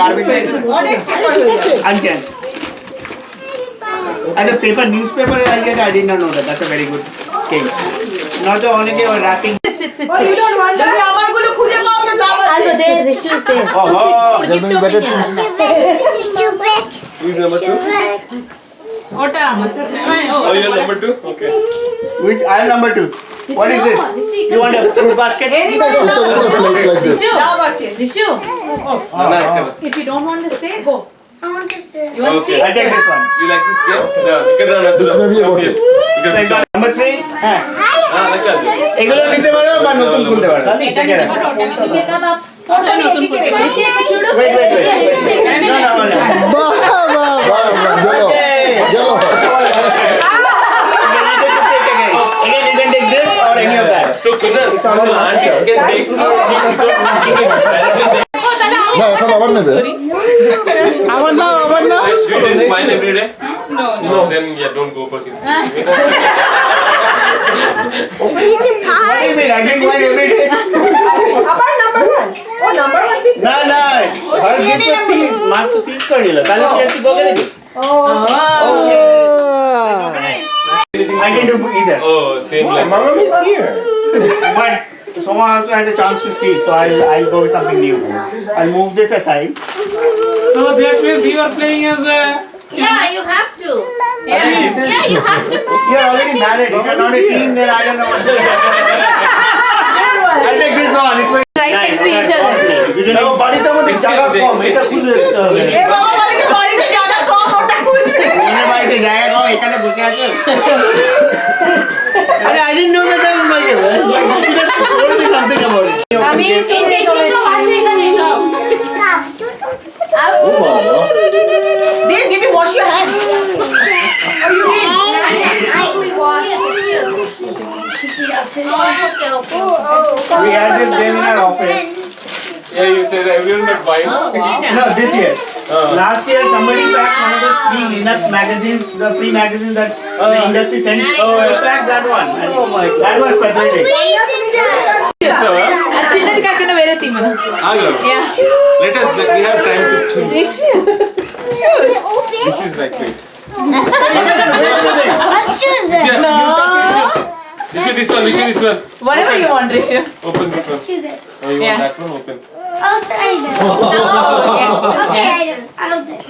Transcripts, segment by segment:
arbitrage. Unchanged. And the paper, newspaper, I did not know that. That's a very good thing. Not the only thing wrapping. Oh, you don't want that? I'll go there. The shoes there. Oh, Give to opinion. Who is number 2? Oh, you're number 2? Okay. which I am number 2. What is this? You want a fruit basket? It's another plate like this. Rishu, if you don't want to stay, go. I want to stay. Okay. I'll take this one. You like this game? No, you can run This may be a bottle. Number 3. এগুলো নিতে পারো বা নতুন খুলতে পারো। Take care. Wait. No. Yellow. Again, you can take this or any of that. So, Kundan, auntie can take it without eating it directly. না এখন আবার নেবে আবার না You didn't wine every day? No. Then don't go for this. What do you mean? I drink wine every day. About number 1. Oh, number 1 big. No. Her this was seized. Mark to seize कर दिया. ताले she has to go get it. I can do either. Oh, same like. Mama is here. But Soma also has a chance to see, so I'll go with something new. I'll move this aside. So that means you are playing as a. Yeah, you have to. Yeah, you have to. You're already married. If you're not a team, then I don't know what to do. I'll take this one. It's very Right nice. next to each other. You know, বাড়িতে আমাদের জায়গা কম, এটা খুলে দিতে হবে। ওনার বাড়িতে জায়গা কম, এখানে বসে আছে। আরে, I didn't know that I was like it. You should have told me something about it. আমি ও বাবা Dave, did you wash your hands? Oh, you did? We had this game in our office. Yeah, you said everyone but wine. No, this year. Last year, somebody packed one of those free Linux magazines, the free magazines that the industry sends. They packed that one. And that was pathetic. Yes, no, huh? చిన్నది కాకుండా వేరే తీమ. Hello. Yeah. Let us. We have time to choose. This is like wait. Let's choose this. Yes. Rishu, this one. Rishu, this one. Whatever you want, Rishu. Open this one. Let's choose this. Oh, you Yeah. want that one? Open. I'll try this. Okay, I'll do it.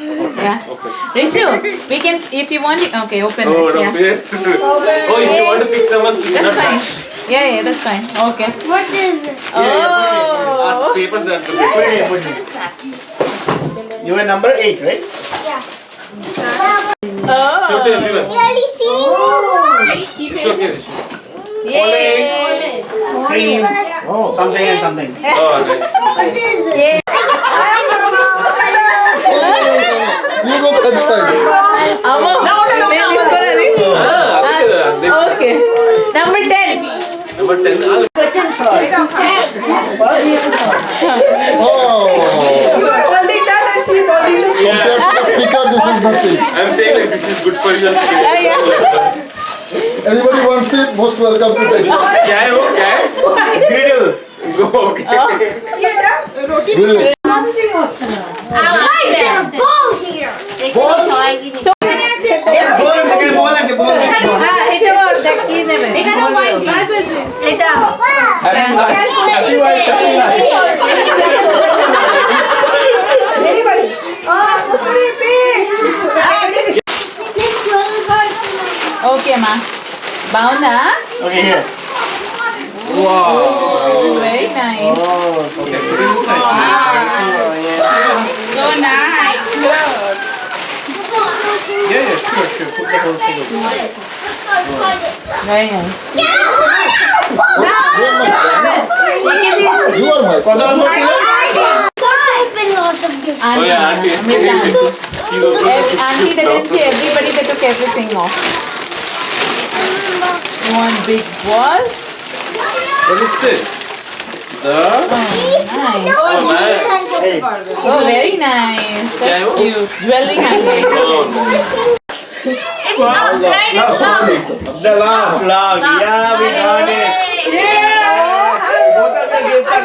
Yeah. Open. Rishu, we can if you want. Okay, open. Oh, it. no. Yeah. Yes. Oh, if you want to pick someone, you That's cannot fine. touch. Yeah, that's fine. Okay. What is it? Our Oh. papers are the Put it here, put it here. You were number 8, right? Show to everyone. Already seen It's okay, Rishu. Yay. Cream, something and something. Oh, nice. What is it? you go that side Amma. Where is Corari? Look at that. Okay. Number 10. Number 10. Second third. oh Holding that and she's holding this. compared to the speaker this is nothing I'm saying like this is good for your skin. Yeah. anybody wants it most welcome to take it क्या है वो क्या है? Griddle. Go okay. really Ball here. Ball? Bowl আছে, bowl. Happy wife, happy life. Okay, ma. Bauna. Okay, here. Wow. Very nice. Oh, Okay, put it inside. So nice. Good. Yeah, sure. Put the whole thing. Very nice. you are my কত নম্বর ছিল? Open lots of gifts. Oh yeah, auntie. Auntie, they didn't say everybody they took everything off. One big ball. What is this? The. Nice. Oh man. Hey. Oh, very nice. Yeah, That's cute. Jewelry handmade. Oh. The last vlog. Yeah, we got it. Both of the gifts are